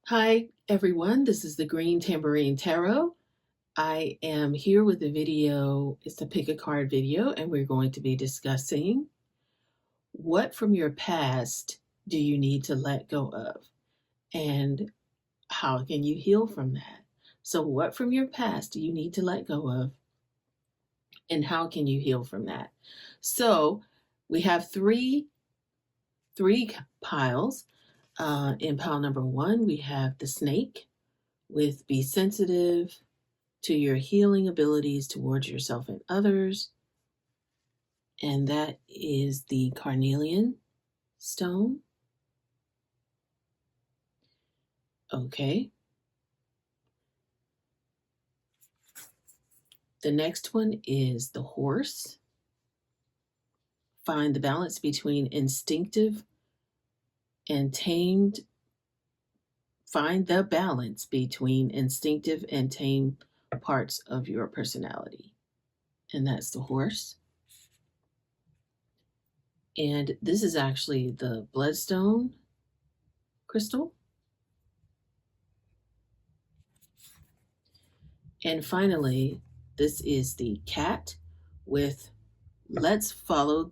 Hi, everyone. This is the Green Tambourine Tarot. I am here with a video. It's a pick a card video, and we're going to be discussing what from your past do you need to let go of, and how can you heal from that? So, what from your past do you need to let go of, and how can you heal from that? So, we have three piles. In pile number one, we have the snake with be sensitive to your healing abilities towards yourself and others. And that is the carnelian stone. Okay. The next one is the horse. Find the balance between instinctive and tamed. Find the balance between instinctive and tamed parts of your personality. And that's the horse. And this is actually the bloodstone crystal. And finally, this is the cat with let's follow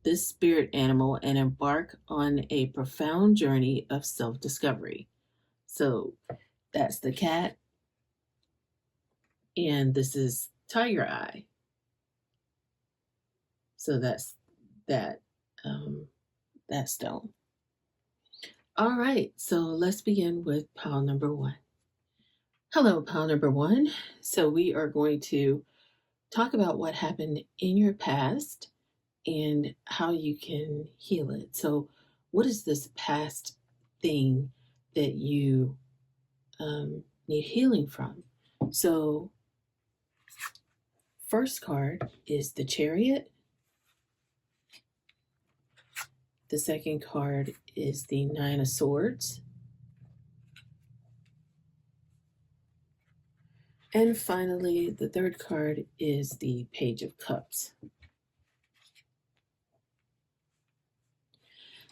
this spirit animal and embark on a profound journey of self discovery. So that's the cat. And this is tiger eye. So that's that that stone. All right, so let's begin with pile number one. Hello, pile number one. So we are going to talk about what happened in your past and how you can heal it. So, what is this past thing that you need healing from? So, first card is the Chariot. The second card is the Nine of Swords. And finally, the third card is the Page of Cups.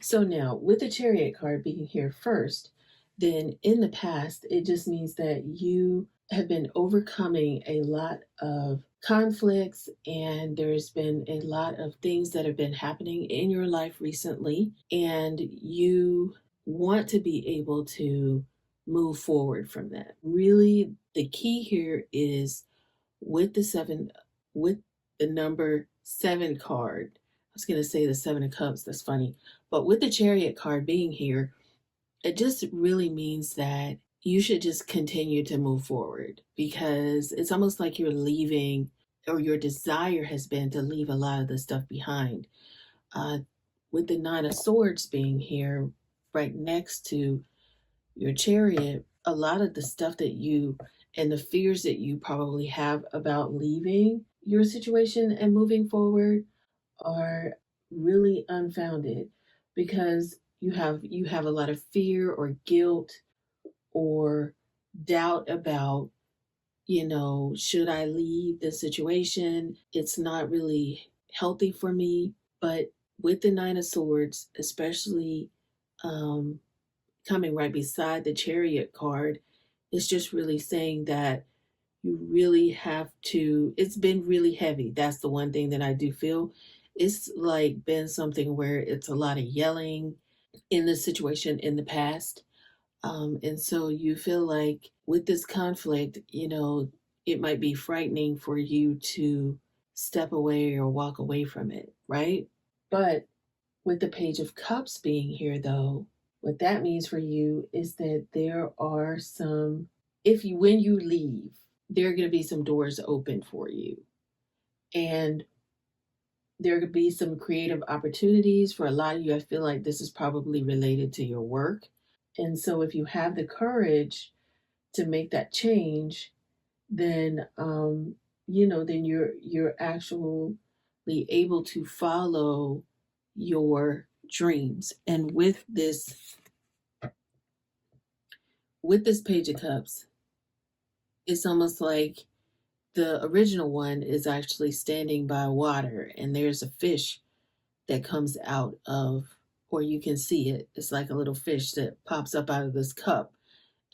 So now, with the Chariot card being here first, then in the past, it just means that you have been overcoming a lot of conflicts, and there's been a lot of things that have been happening in your life recently, and you want to be able to move forward from that. Really, the key here is with with the number seven card. I was going to say the Seven of Cups, that's funny. But with the Chariot card being here, it just really means that you should just continue to move forward, because it's almost like you're leaving, or your desire has been to leave a lot of the stuff behind. Uh, with the Nine of Swords being here right next to your Chariot, a lot of the stuff that you and the fears that you probably have about leaving your situation and moving forward are really unfounded, because you have a lot of fear or guilt or doubt about, should I leave the situation? It's not really healthy for me. But with the Nine of Swords, especially um, coming right beside the Chariot card, it's just really saying that you really have to, it's been really heavy. That's the one thing that I do feel. It's like been something where it's a lot of yelling in the situation in the past. And so you feel like with this conflict, it might be frightening for you to step away or walk away from it, right? But with the Page of Cups being here, though, what that means for you is that there are some, if you, when you leave, there are going to be some doors open for you. And there could be some creative opportunities for a lot of you. I feel like this is probably related to your work. And so if you have the courage to make that change, then then you're actually able to follow your dreams. And with this Page of Cups, it's almost like the original one is actually standing by water, and there's a fish that comes out of, or you can see it. It's like a little fish that pops up out of this cup.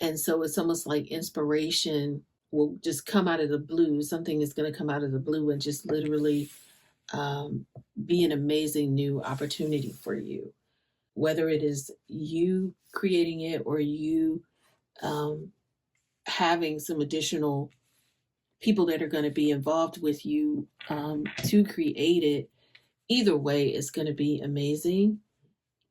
And so it's almost like inspiration will just come out of the blue. Something is going to come out of the blue and just literally um, be an amazing new opportunity for you. Whether it is you creating it or you um, having some additional people that are going to be involved with you to create it, either way, it's going to be amazing.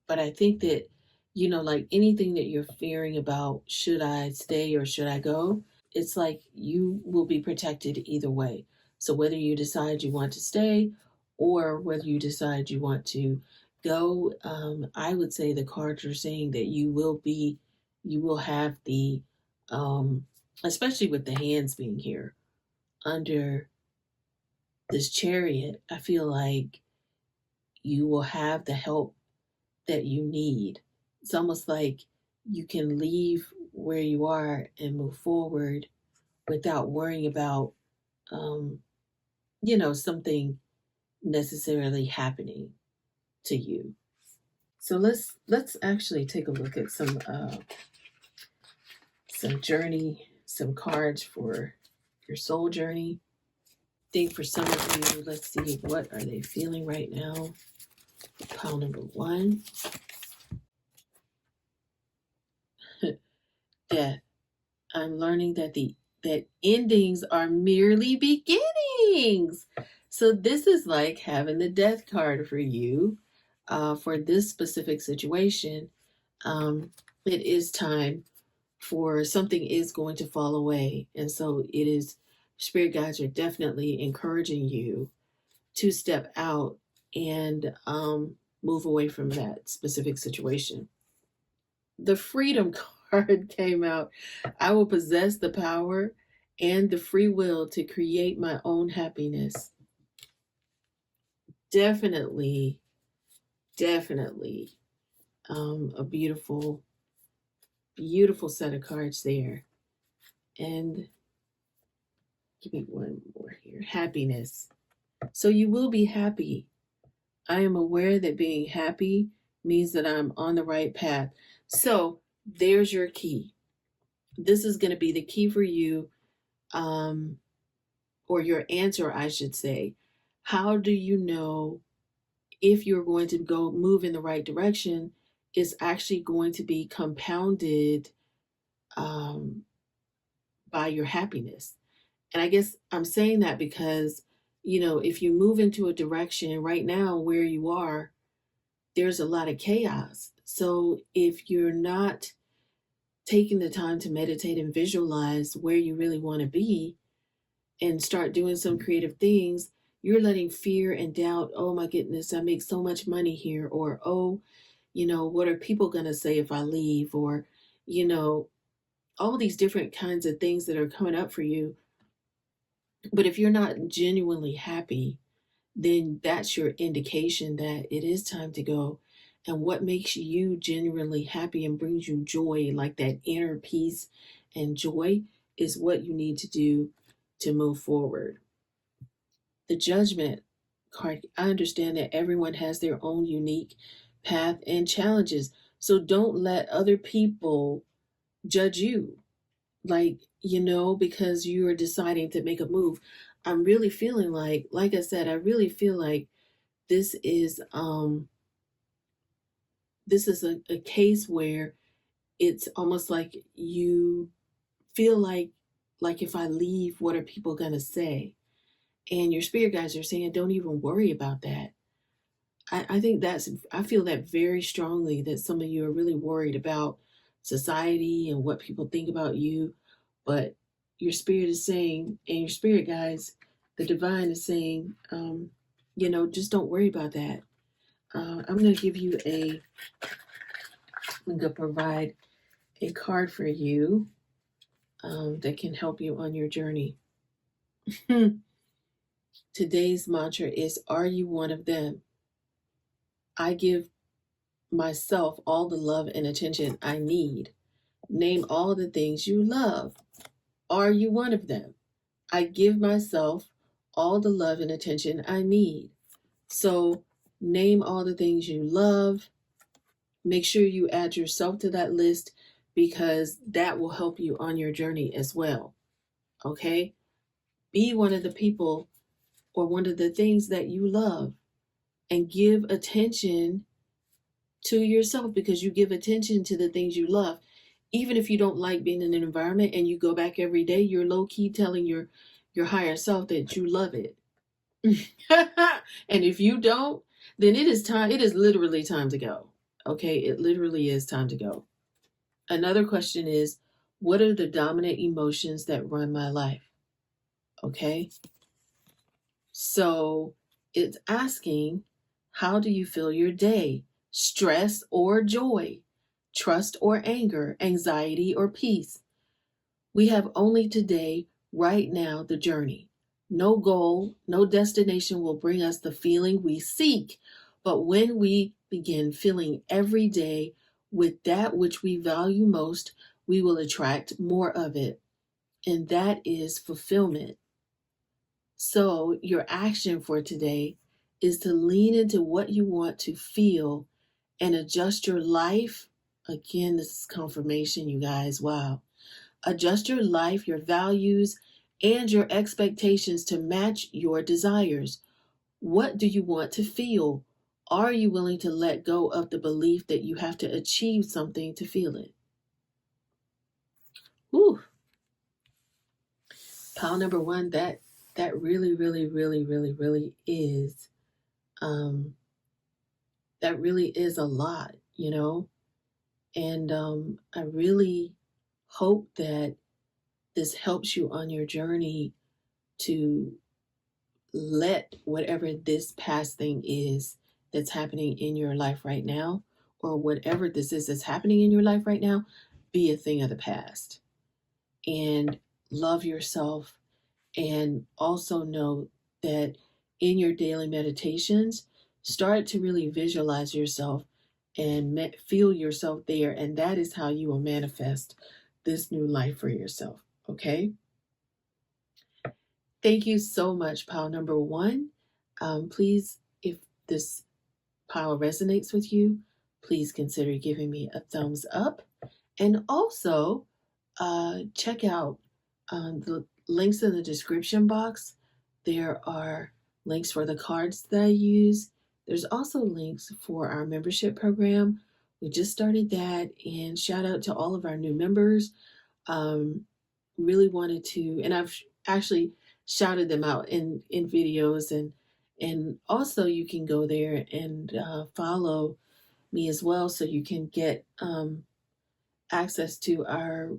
But I think that, like anything that you're fearing about, should I stay or should I go? It's like you will be protected either way. So whether you decide you want to stay or whether you decide you want to go, I would say the cards are saying that you will have the, um, especially with the hands being here under this chariot, I feel like you will have the help that you need. It's almost like you can leave where you are and move forward without worrying about, um, something necessarily happening to you. So let's actually take a look at some journey, some cards for your soul journey. I think for some of you, let's see, what are they feeling right now? Pile number one, death. I'm learning that endings are merely beginnings. So this is like having the death card for you for this specific situation. It is time for something is going to fall away, and so it is. Spirit guides are definitely encouraging you to step out and move away from that specific situation. The freedom card came out. I will possess the power and the free will to create my own happiness. Definitely, definitely a beautiful, beautiful set of cards there. And give me one more here. Happiness. So you will be happy. I am aware that being happy means that I'm on the right path. So there's your key. This is going to be the key for you, or your answer, I should say. How do you know if you're going to go move in the right direction is actually going to be compounded um, by your happiness? And I guess I'm saying that because, if you move into a direction right now where you are, there's a lot of chaos. So if you're not taking the time to meditate and visualize where you really want to be and start doing some creative things, you're letting fear and doubt, oh my goodness, I make so much money here, or oh, what are people going to say if I leave, or, you know, all these different kinds of things that are coming up for you. But if you're not genuinely happy, then that's your indication that it is time to go. And what makes you genuinely happy and brings you joy, like that inner peace and joy, is what you need to do to move forward. The judgment card, I understand that everyone has their own unique path and challenges. So don't let other people judge you, because you are deciding to make a move. I'm really feeling like I said, I really feel like this is a case where it's almost like you feel like if I leave, what are people gonna say? And your spirit guides are saying, don't even worry about that. I think I feel that very strongly, that some of you are really worried about society and what people think about you. But your spirit is saying, and your spirit guides, the divine is saying, just don't worry about that. I'm going to give you I'm going to provide a card for you that can help you on your journey. Today's mantra is, are you one of them? I give myself all the love and attention I need. Name all the things you love. Are you one of them? I give myself all the love and attention I need. So name all the things you love. Make sure you add yourself to that list, because that will help you on your journey as well. Okay? Be one of the people or one of the things that you love and give attention to yourself, because you give attention to the things you love. Even if you don't like being in an environment and you go back every day, you're low key telling your higher self that you love it. And if you don't, then it is time. It is literally time to go. Okay, it literally is time to go. Another question is, what are the dominant emotions that run my life? Okay, so it's asking, how do you feel your day? Stress or joy? Trust or anger? Anxiety or peace? We have only today, right now, the journey. No goal, no destination will bring us the feeling we seek. But when we begin feeling every day with that which we value most, we will attract more of it. And that is fulfillment. So, your action for today is to lean into what you want to feel and adjust your life. Again, this is confirmation, you guys. Wow. Adjust your life, your values, and your expectations to match your desires. What do you want to feel? Are you willing to let go of the belief that you have to achieve something to feel it? Whew. Pile number one, that really, really, really, really, really is um that really is a lot, you know? And I really hope that this helps you on your journey to let whatever this past thing is that's happening in your life right now, or whatever this is that's happening in your life right now, be a thing of the past. And love yourself. And also know that in your daily meditations, start to really visualize yourself and feel yourself there. And that is how you will manifest this new life for yourself. Okay? Thank you so much, pile number one. Please, if this pile resonates with you, please consider giving me a thumbs up. And also, check out the links in the description box. There are links for the cards that I use. There's also links for our membership program. We just started that, and shout out to all of our new members. Um, really wanted to, and I've actually shouted them out in videos, and also you can go there and follow me as well, so you can get access to our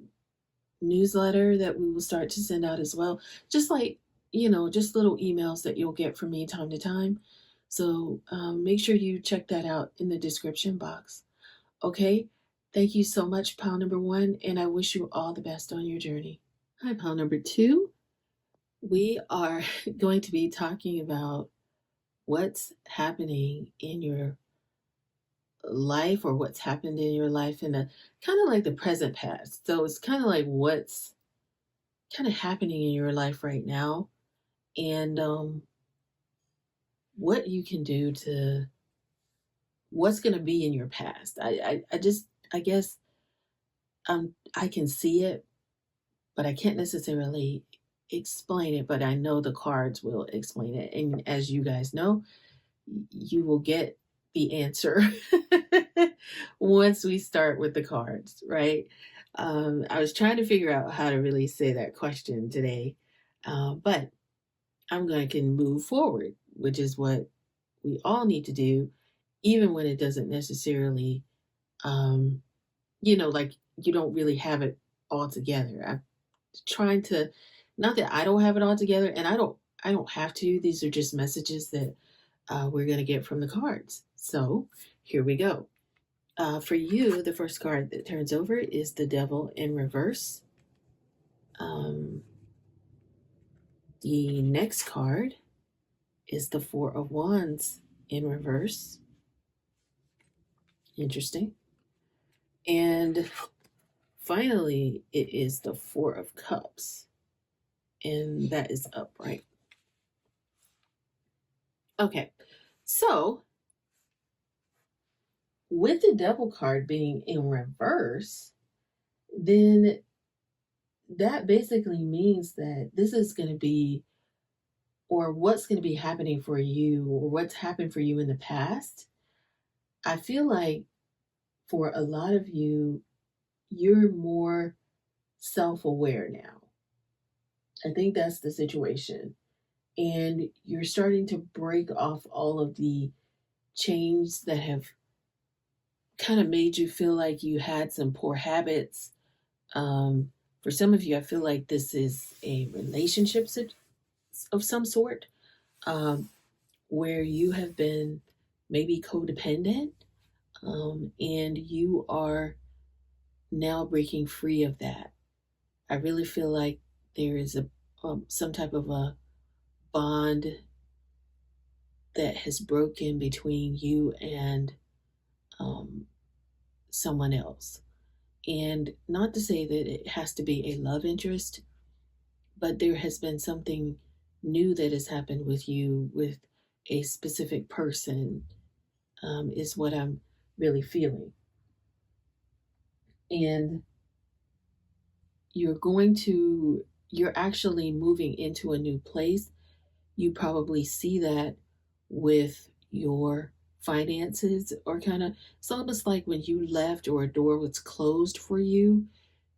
newsletter that we will start to send out as well. Just like, just little emails that you'll get from me time to time. So make sure you check that out in the description box. Okay? Thank you so much, pile number one, and I wish you all the best on your journey. Hi, pile number two. We are going to be talking about what's happening in your life, or what's happened in your life in a kind of like the present past. So it's kind of like what's kind of happening in your life right now, and what you can do to what's going to be in your past. I guess I can see it, but I can't necessarily explain it, but I know the cards will explain it. And as you guys know, you will get the answer once we start with the cards, right? I was trying to figure out how to really say that question today, but I'm going to move forward, which is what we all need to do, even when it doesn't necessarily, um, like you don't really have it all together. I'm trying to, not that I don't have it all together, and I don't have to. These are just messages that we're going to get from the cards. So here we go. For you, the first card that turns over is the Devil in reverse. Um, the next card is the Four of Wands in reverse. Interesting. And finally, it is the Four of Cups, and that is upright. Okay, so with the Devil card being in reverse, then that basically means that this is going to be, or what's going to be happening for you, or what's happened for you in the past. I feel like for a lot of you, you're more self aware now. I think that's the situation. And you're starting to break off all of the chains that have kind of made you feel like you had some poor habits. Um, for some of you, I feel like this is a relationship of some sort, um, where you have been maybe codependent, and you are now breaking free of that. I really feel like there is a some type of a bond that has broken between you and um, someone else. And not to say that it has to be a love interest, but there has been something new that has happened with you with a specific person, is what I'm really feeling. And you're actually moving into a new place. You probably see that with your finances, or kind of, it's almost like when you left or a door was closed for you,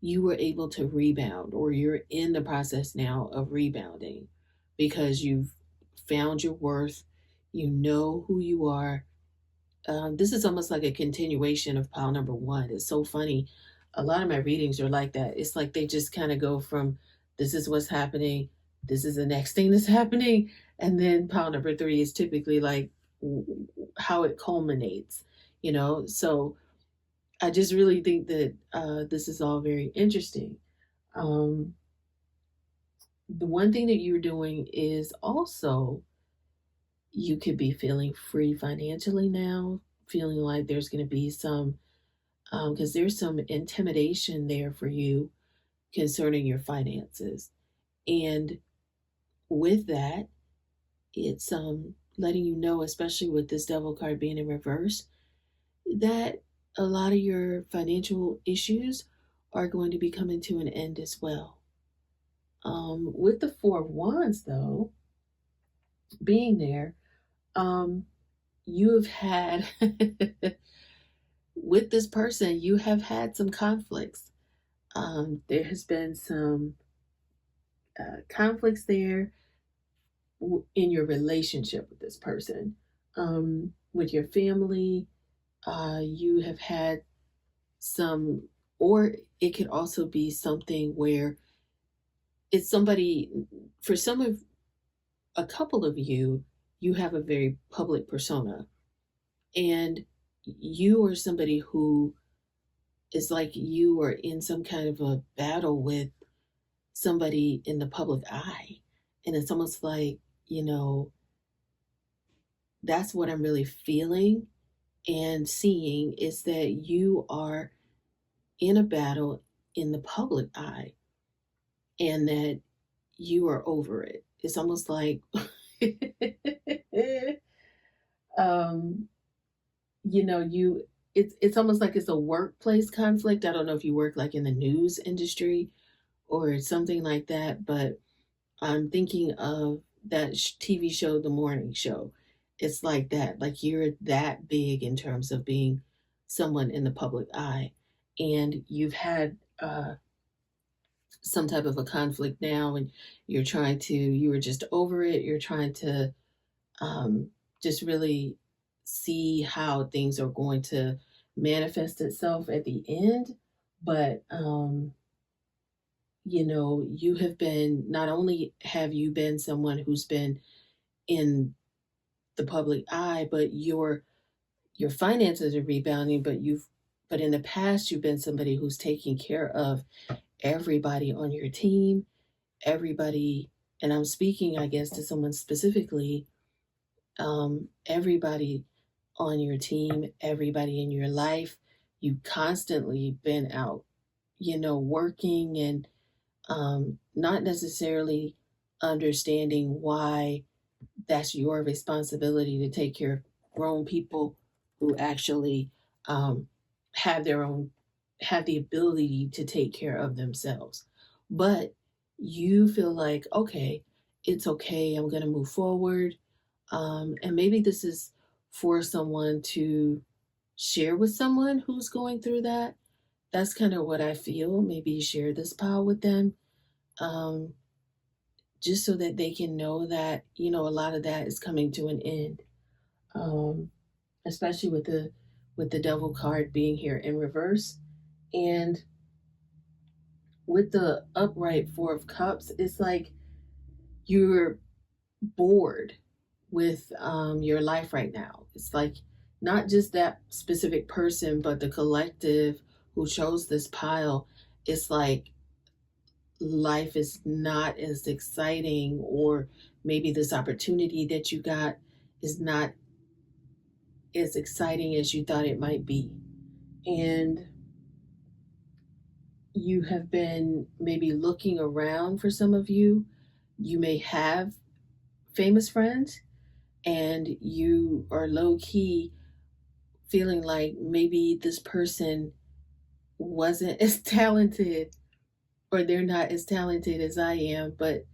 you were able to rebound, or you're in the process now of rebounding because you've found your worth, you know who you are. This is almost like a continuation of pile number one. It's so funny. A lot of my readings are like that. It's like they just kind of go from, this is what's happening, this is the next thing that's happening, and then pile number three is typically like how it culminates, you know? So I just really think that this is all very interesting. Um, the one thing that you're doing is also, you could be feeling free financially now, feeling like there's going to be some, because there's some intimidation there for you concerning your finances. And with that, it's letting you know, especially with this devil card being in reverse, that a lot of your financial issues are going to be coming to an end as well. With the Four of Wands, though, being there, um, you have had, with this person, you have had some conflicts. There has been some conflicts there in your relationship with this person, with your family. You have had some, or it could also be something where it's somebody, for some of, a couple of you, you have a very public persona, and you are somebody who is like, you are in some kind of a battle with somebody in the public eye. And it's almost like, you know, that's what I'm really feeling and seeing, is that you are in a battle in the public eye, and that you are over it. It's almost like, um, you know, it's almost like it's a workplace conflict. I don't know if you work like in the news industry or something like that, but I'm thinking of that TV show, The Morning Show. It's like that. Like you're that big in terms of being someone in the public eye, and you've had some type of a conflict now, and you were just over it. You're trying to um, just really see how things are going to manifest itself at the end. But you know, you have been, not only have you been someone who's been in the public eye, but your finances are rebounding, but in the past you've been somebody who's taking care of everybody on your team, everybody, and I'm speaking, I guess, to someone specifically, everybody on your team, everybody in your life. You've constantly been out, you know, working, and not necessarily understanding why that's your responsibility to take care of grown people who actually um, have their own have the ability to take care of themselves. But you feel like, okay, it's okay, I'm going to move forward. And maybe this is for someone to share with someone who's going through that. That's kind of what I feel. Maybe share this pile with them, um, just so that they can know that, a lot of that is coming to an end. Um, Especially with the devil card being here in reverse. And with the upright Four of Cups, it's like you're bored with your life right now. It's like not just that specific person, but the collective who chose this pile. It's like life is not as exciting, or maybe this opportunity that you got is not as exciting as you thought it might be. And you have been maybe looking around. For some of you, you may have famous friends, and you are low key feeling like maybe this person wasn't as talented, or they're not as talented as I am, but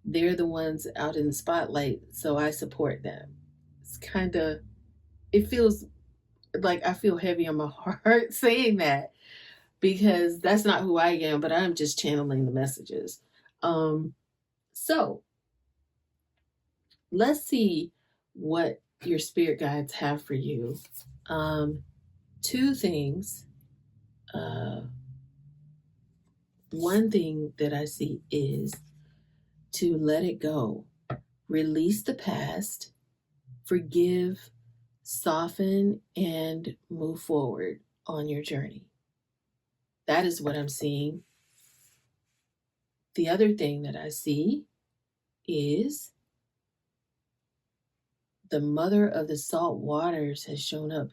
they're the ones out in the spotlight, so I support them. It's kind of, it feels like I feel heavy on my heart saying that, because that's not who I am, but I'm just channeling the messages. So let's see what your spirit guides have for you. Um, Two things. Uh, One thing that I see is to let it go, release the past, forgive, soften, and move forward on your journey. That is what I'm seeing. The other thing that I see is the mother of the salt waters has shown up.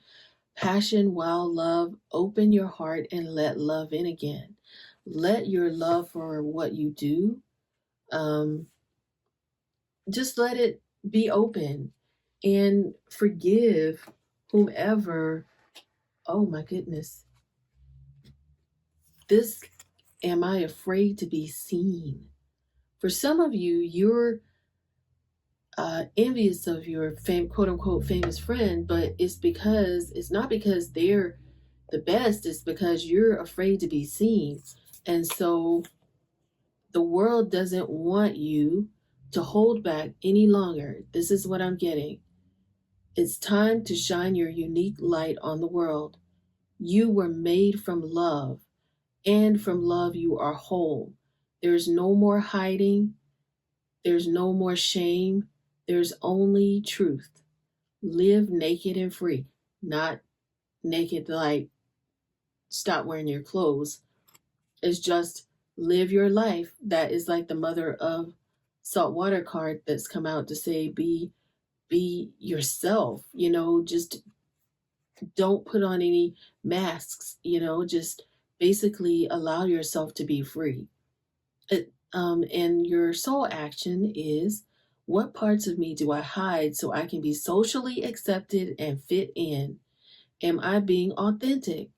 Passion, wild love, open your heart and let love in again. Let your love for what you do, um, just let it be open, and forgive whomever. Oh my goodness. This, am I afraid to be seen? For some of you, you're envious of your quote unquote famous friend, but it's not because they're the best, it's because you're afraid to be seen. And so the world doesn't want you to hold back any longer. This is what I'm getting. It's time to shine your unique light on the world. You were made from love, and from love you are whole. There's no more hiding, there's no more shame, there's only truth. Live naked and free, not naked like stop wearing your clothes. It's just live your life. That is like the mother of saltwater card that's come out to say be yourself, just don't put on any masks, just basically allow yourself to be free. And your soul action is, what parts of me do I hide so I can be socially accepted and fit in? Am I being authentic?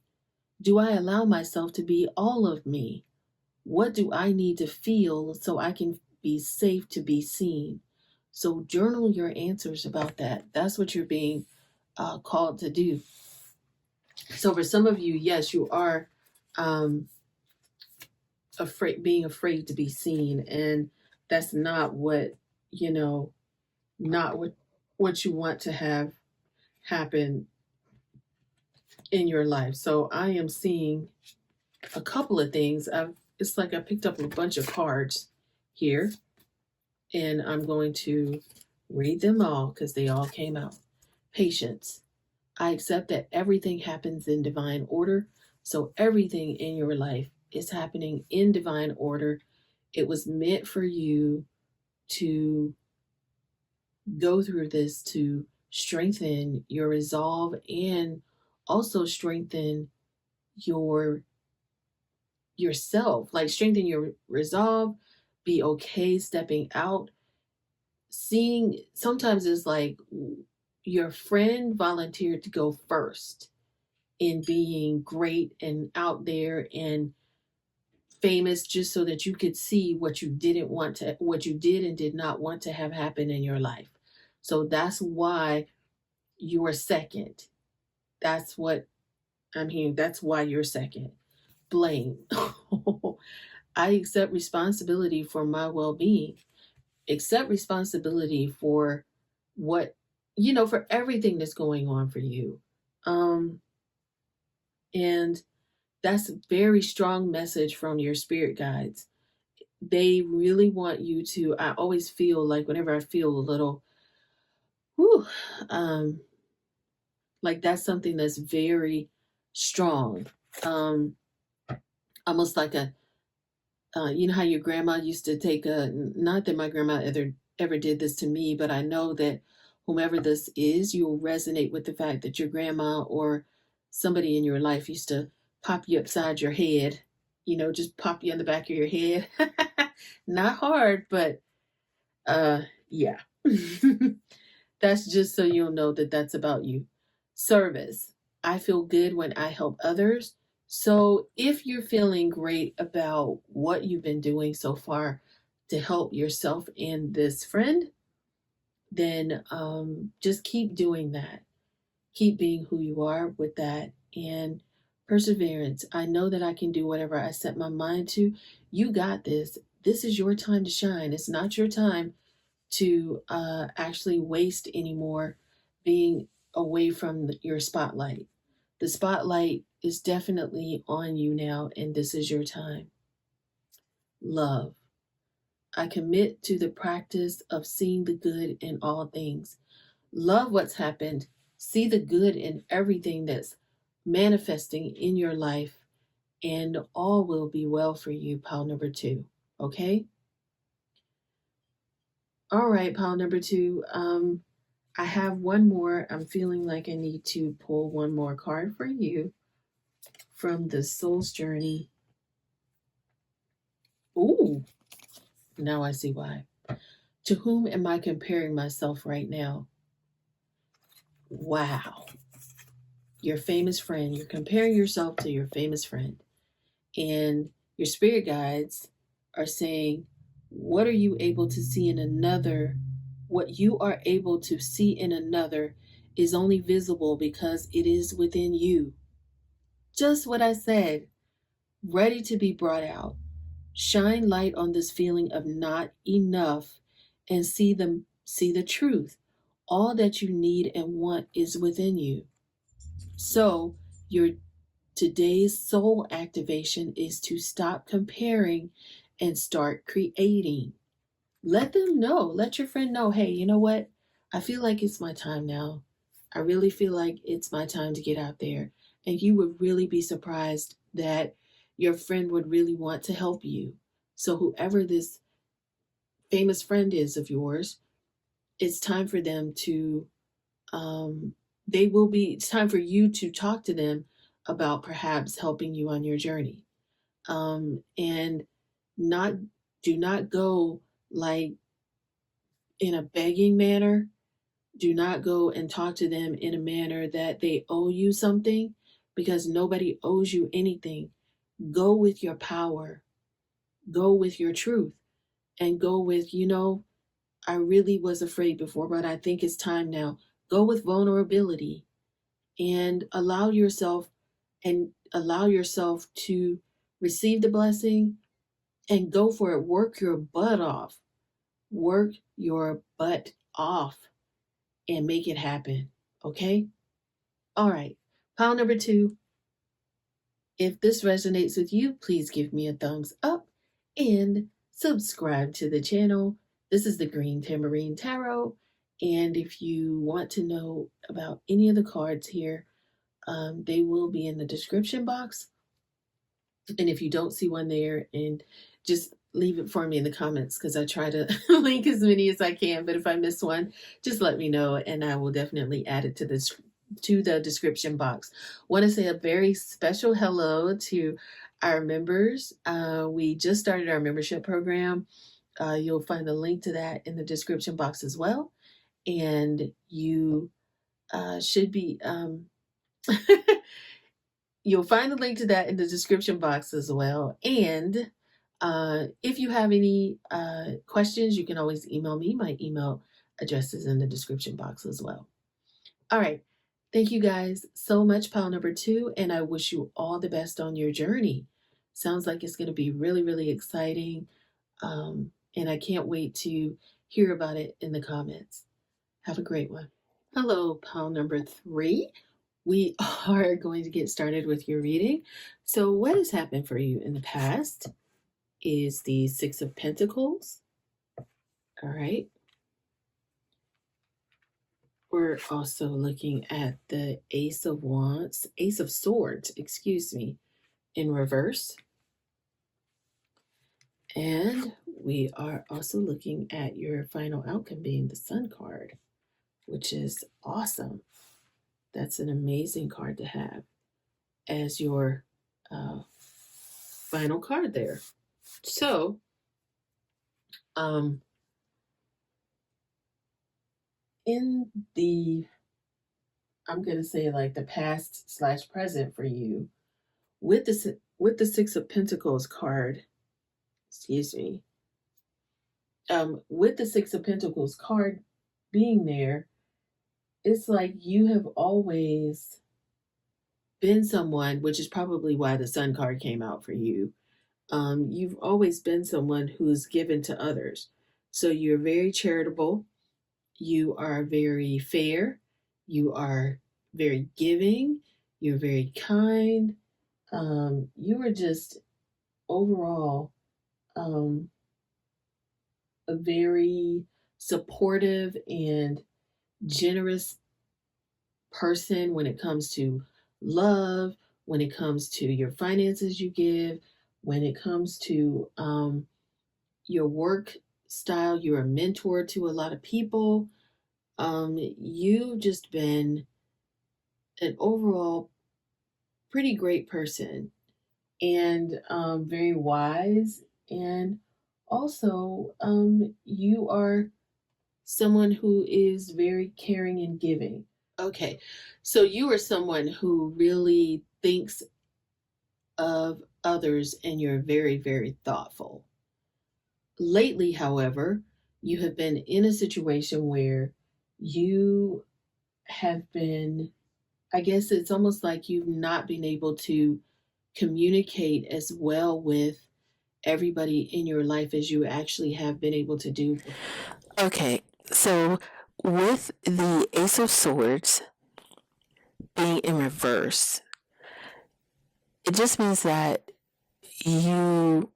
Do I allow myself to be all of me? What do I need to feel so I can be safe to be seen? So journal your answers about that. That's what you're being called to do. So for some of you, yes, you are um, being afraid to be seen, and that's not what you know, not what you want to have happen in your life. So I am seeing a couple of things. It's like I picked up a bunch of cards here, and I'm going to read them all because they all came out. Patience. I accept that everything happens in divine order. So everything in your life is happening in divine order. It was meant for you to go through this to strengthen your resolve, and also strengthen your yourself, like strengthen your resolve, be okay stepping out. Seeing sometimes it's like your friend volunteered to go first in being great and out there and famous just so that you could see what you did and did not want to have happen in your life. So that's why you're second. That's what I'm hearing. That's why you're second. Blame. I accept responsibility for my well being, accept responsibility for what, for everything that's going on for you. Um, and that's a very strong message from your spirit guides. They really want you to, I always feel like whenever I feel a little, whew, um, like that's something that's very strong. Um, Almost like you know how your grandma used to take not that my grandma ever did this to me, but I know that whomever this is, you'll resonate with the fact that your grandma or somebody in your life used to pop you upside your head, just pop you in the back of your head. Not hard, but uh yeah. That's just so you'll know that that's about you. Service. I feel good when I help others. So if you're feeling great about what you've been doing so far to help yourself and this friend, then just keep doing that. Keep being who you are with that. And perseverance. I know that I can do whatever I set my mind to. You got this. This is your time to shine. It's not your time to actually waste anymore being away from your spotlight. The spotlight is definitely on you now, and this is your time. Love. I commit to the practice of seeing the good in all things. Love what's happened. See the good in everything that's manifesting in your life, and all will be well for you, pile number two. Okay? All right, pile number two. I have one more. I'm feeling like I need to pull one more card for you from the Soul's Journey. Ooh, now I see why. To whom am I comparing myself right now? Wow. Your famous friend. You're comparing yourself to your famous friend. And your spirit guides are saying, what are you able to see in another? What you are able to see in another is only visible because it is within you. Just what I said, ready to be brought out. Shine light on this feeling of not enough and see the truth. All that you need and want is within you. So, your today's soul activation is to stop comparing and start creating. Let them know, let your friend know, hey, you know what? I feel like it's my time now. I really feel like it's my time to get out there. And you would really be surprised that your friend would really want to help you. So, whoever this famous friend is of yours, it's time for them to, it's time for you to talk to them about perhaps helping you on your journey. And not, do not go like in a begging manner. Do not go and talk to them in a manner that they owe you something, because nobody owes you anything. Go with your power, go with your truth, and go with, I really was afraid before, but I think it's time now. Go with vulnerability and allow yourself to receive the blessing and go for it. Work your butt off. Work your butt off and make it happen. Okay? All right. Pile number two. If this resonates with you, please give me a thumbs up and subscribe to the channel. This is the Green Tambourine Tarot. And if you want to know about any of the cards here, they will be in the description box. And if you don't see one there, and just leave it for me in the comments, because I try to link as many as I can. But if I miss one, just let me know and I will definitely add it to the description box. Want to say a very special hello to our members. We just started our membership program. You'll find the link to that in the description box as well. And you should be You'll find the link to that in the description box as well. And if you have any questions, you can always email me. My email address is in the description box as well. All right. Thank you guys so much, pile number 2, and I wish you all the best on your journey. Sounds like it's going to be really, really exciting. And I can't wait to hear about it in the comments. Have a great one. Hello, pile number 3. We are going to get started with your reading. So, what has happened for you in the past is the Six of Pentacles. All right. We're also looking at the Ace of Wands, Ace of Swords, excuse me, in reverse. And we are also looking at your final outcome being the Sun card, which is awesome. That's an amazing card to have as your final card there. So, in the, I'm going to say like the past / present for you, with the Six of Pentacles card, excuse me, with the Six of Pentacles card being there, it's like you have always been someone, which is probably why the Sun card came out for you. You've always been someone who's given to others. So you're very charitable. You are very fair. You are very giving. You're very kind. You are just overall a very supportive and generous person when it comes to love, when it comes to your finances you give, when it comes to your work style. You're a mentor to a lot of people. You've just been an overall pretty great person and very wise. And also, you are someone who is very caring and giving. Okay, so you are someone who really thinks of others and you're very, very thoughtful. Lately, however, you have been in a situation where you have been, I guess it's almost like you've not been able to communicate as well with everybody in your life as you actually have been able to do. Okay, so with the Ace of Swords being in reverse, it just means that you,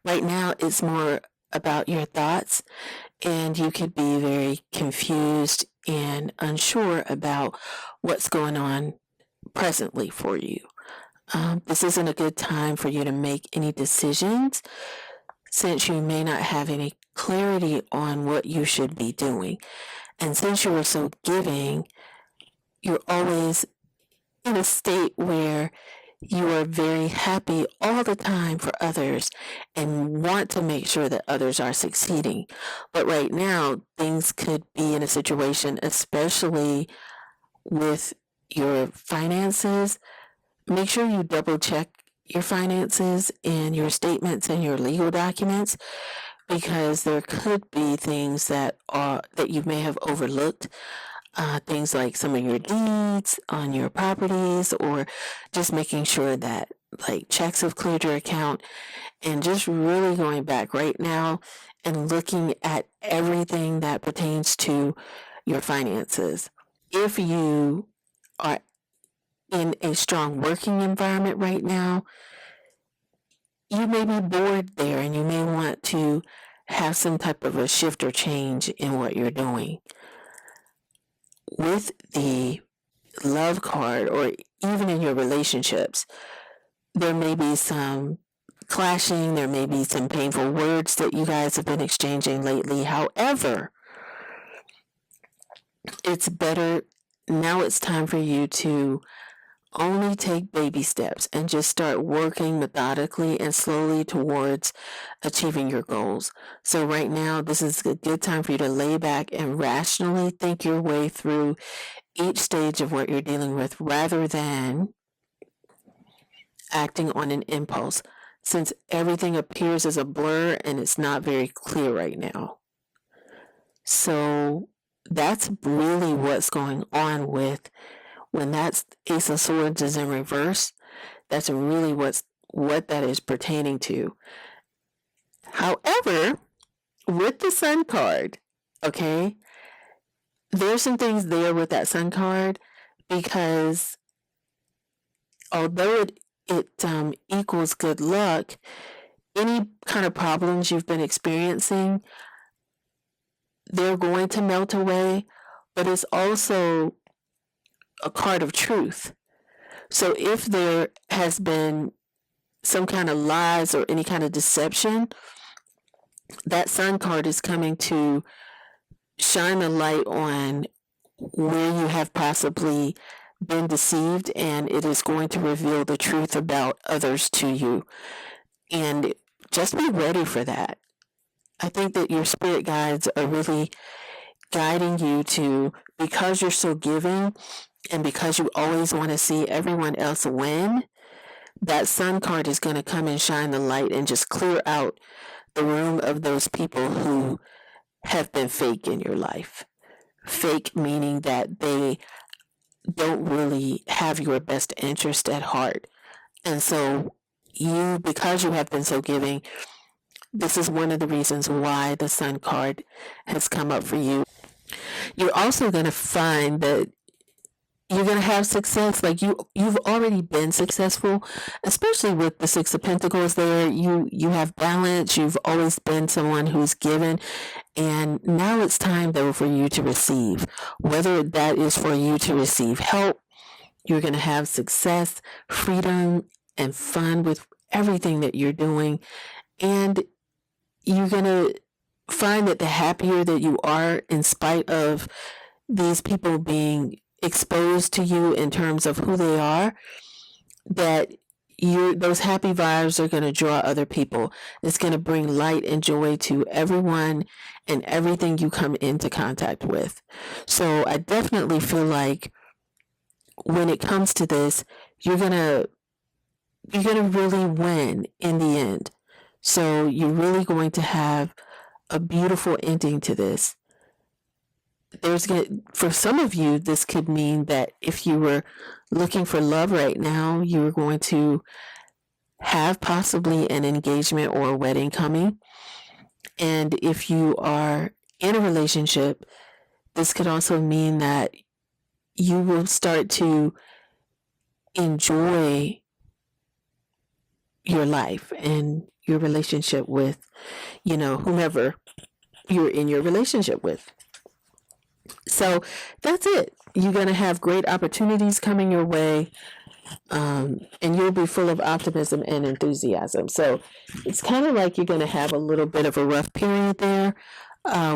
right now, it's more about your thoughts, and you could be very confused and unsure about what's going on presently for you. This isn't a good time for you to make any decisions since you may not have any clarity on what you should be doing. And since you are so giving, you're always in a state where you are very happy all the time for others and want to make sure that others are succeeding. But right now, things could be in a situation, especially with your finances. Make sure you double check your finances and your statements and your legal documents, because there could be things that you may have overlooked. Things like some of your deeds on your properties, or just making sure that like checks have cleared your account, and just really going back right now and looking at everything that pertains to your finances. If you are in a strong working environment right now, you may be bored there and you may want to have some type of a shift or change in what you're doing. With the love card, or even in your relationships, there may be some clashing, there may be some painful words that you guys have been exchanging lately. However, it's better now. It's time for you to only take baby steps and just start working methodically and slowly towards achieving your goals. So right now, this is a good time for you to lay back and rationally think your way through each stage of what you're dealing with, rather than acting on an impulse, since everything appears as a blur and it's not very clear right now. So that's really what's going on with when that Ace of Swords is in reverse. That's really what that is pertaining to. However, with the Sun card, okay, there's some things there with that Sun card, because although it equals good luck, any kind of problems you've been experiencing, they're going to melt away, but it's also a card of truth. So if there has been some kind of lies or any kind of deception, that Sun card is coming to shine a light on where you have possibly been deceived, and it is going to reveal the truth about others to you. And just be ready for that. I think that your spirit guides are really guiding you to, because you're so giving and because you always want to see everyone else win, that Sun card is going to come and shine the light and just clear out the room of those people who have been fake in your life. Fake meaning that they don't really have your best interest at heart. And so you, because you have been so giving, this is one of the reasons why the Sun card has come up for you. You're also going to find that you're going to have success. Like you've already been successful, especially with the Six of Pentacles there. You have balance. You've always been someone who's given, and now it's time though for you to receive. Whether that is for you to receive help, you're going to have success, freedom, and fun with everything that you're doing, and you're going to find that the happier that you are, in spite of these people being exposed to you in terms of who they are, that those happy vibes are going to draw other people. It's going to bring light and joy to everyone and everything you come into contact with. So I definitely feel like when it comes to this, you're gonna really win in the end. So you're really going to have a beautiful ending to this. For some of you, this could mean that if you were looking for love right now, you were going to have possibly an engagement or a wedding coming. And if you are in a relationship, this could also mean that you will start to enjoy your life and your relationship with, whomever you're in your relationship with. So that's it. You're going to have great opportunities coming your way, and you'll be full of optimism and enthusiasm. So it's kind of like you're going to have a little bit of a rough period there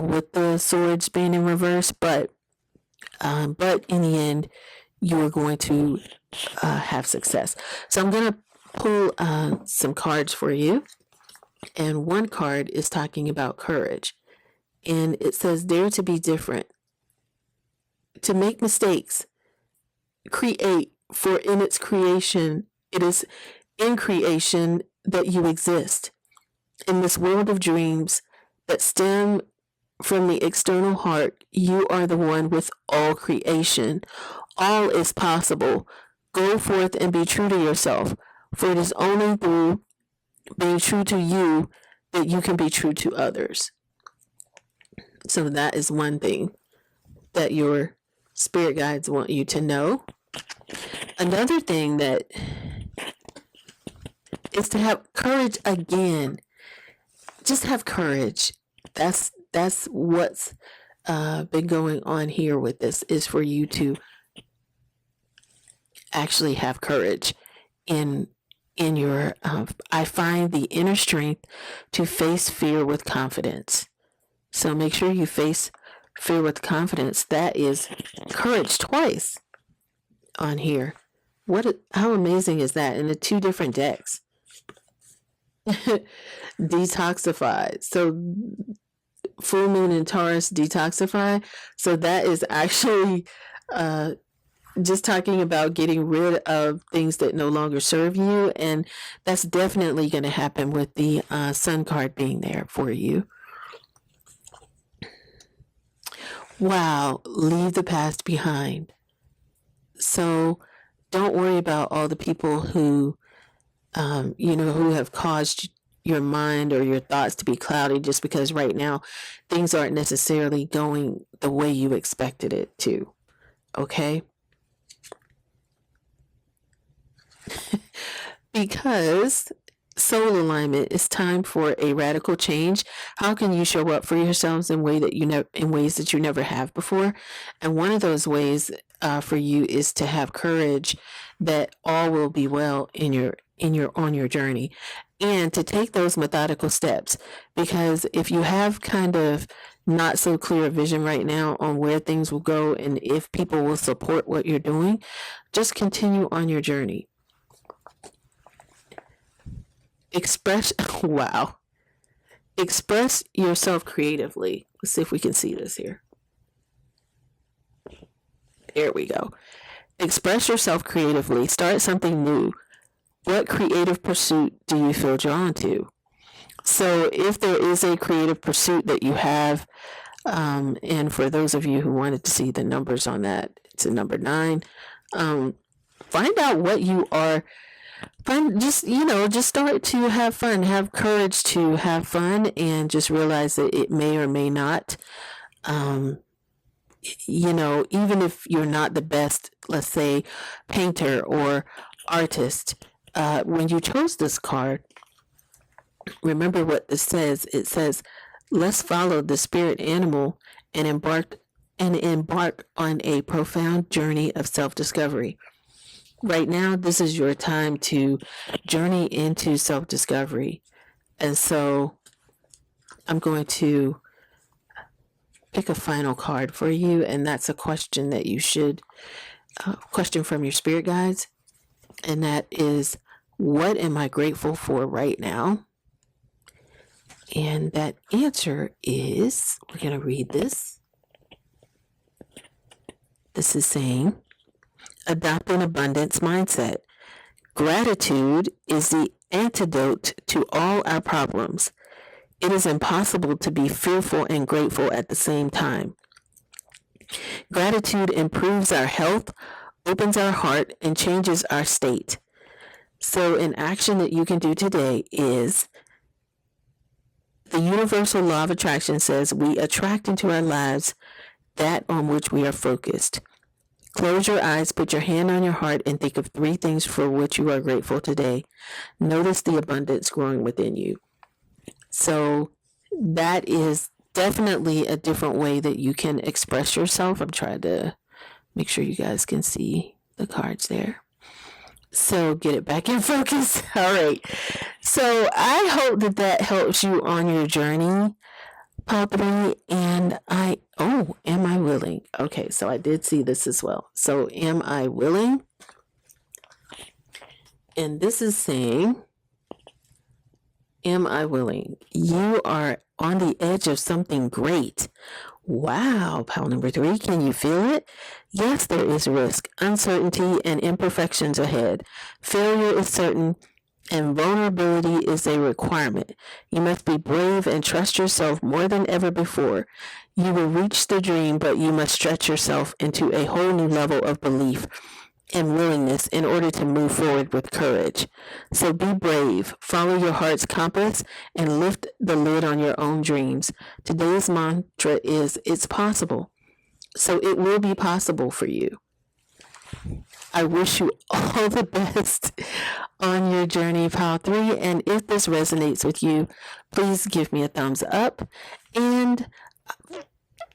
with the swords being in reverse, but in the end, you are going to have success. So I'm going to pull some cards for you. And one card is talking about courage. And it says, dare to be different, to make mistakes, create, for in its creation, it is in creation that you exist. In this world of dreams that stem from the external heart, you are the one with all creation. All is possible. Go forth and be true to yourself, for it is only through being true to you that you can be true to others. So that is one thing that your spirit guides want you to know. Another thing that is to have courage again. Just have courage. That's what's been going on here with this, is for you to actually have courage in your I find the inner strength to face fear with confidence. So make sure you face fear with confidence. That is courage twice on here. How amazing is that? In the two different decks. Detoxify. So full moon in Taurus, detoxify. So that is actually just talking about getting rid of things that no longer serve you. And that's definitely going to happen with the Sun card being there for you. Wow, leave the past behind. So don't worry about all the people who, who have caused your mind or your thoughts to be cloudy just because right now things aren't necessarily going the way you expected it to. Okay? Because soul alignment is time for a radical change. How can you show up for yourselves in ways that you never have before? And one of those ways for you is to have courage that all will be well on your journey, and to take those methodical steps. Because if you have kind of not so clear vision right now on where things will go and if people will support what you're doing, just continue on your journey. Express yourself creatively. Let's see if we can see this here. There we go. Express yourself creatively. Start something new. What creative pursuit do you feel drawn to? So if there is a creative pursuit that you have, and for those of you who wanted to see the numbers on that, it's a number 9. Find out what you are. Just start to have fun, have courage to have fun, and just realize that it may or may not, even if you're not the best, let's say, painter or artist, when you chose this card, remember what this says. It says, let's follow the spirit animal and embark on a profound journey of self-discovery. Right now, this is your time to journey into self-discovery. And so I'm going to pick a final card for you, and that's a question that you should, question from your spirit guides. And that is, what am I grateful for right now? And that answer is, we're going to read this. This is saying, adopt an abundance mindset. Gratitude is the antidote to all our problems. It is impossible to be fearful and grateful at the same time. Gratitude improves our health, opens our heart, and changes our state. So an action that you can do today is, the universal law of attraction says we attract into our lives that on which we are focused. Close your eyes, put your hand on your heart, and think of 3 things for which you are grateful today. Notice the abundance growing within you. So that is definitely a different way that you can express yourself. I'm trying to make sure you guys can see the cards there. So get it back in focus. All right. So I hope that helps you on your journey, Papa. And am I willing? Okay, so I did see this as well. So am I willing? And this is saying, am I willing? You are on the edge of something great. Wow, pile number 3, can you feel it? Yes, there is risk, uncertainty, and imperfections ahead. Failure is certain, and vulnerability is a requirement. You must be brave and trust yourself more than ever before. You will reach the dream, but you must stretch yourself into a whole new level of belief and willingness in order to move forward with courage. So be brave, follow your heart's compass, and lift the lid on your own dreams. Today's mantra is, it's possible. So it will be possible for you. I wish you all the best on your journey, Pile 3. And if this resonates with you, please give me a thumbs up and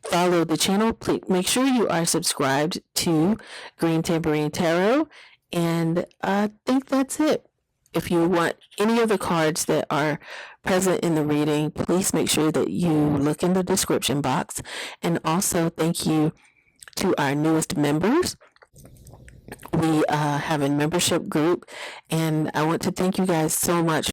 follow the channel. Please make sure you are subscribed to Green Tambourine Tarot. And I think that's it. If you want any of the cards that are present in the reading, please make sure that you look in the description box. And also thank you to our newest members. We have a membership group, and I want to thank you guys so much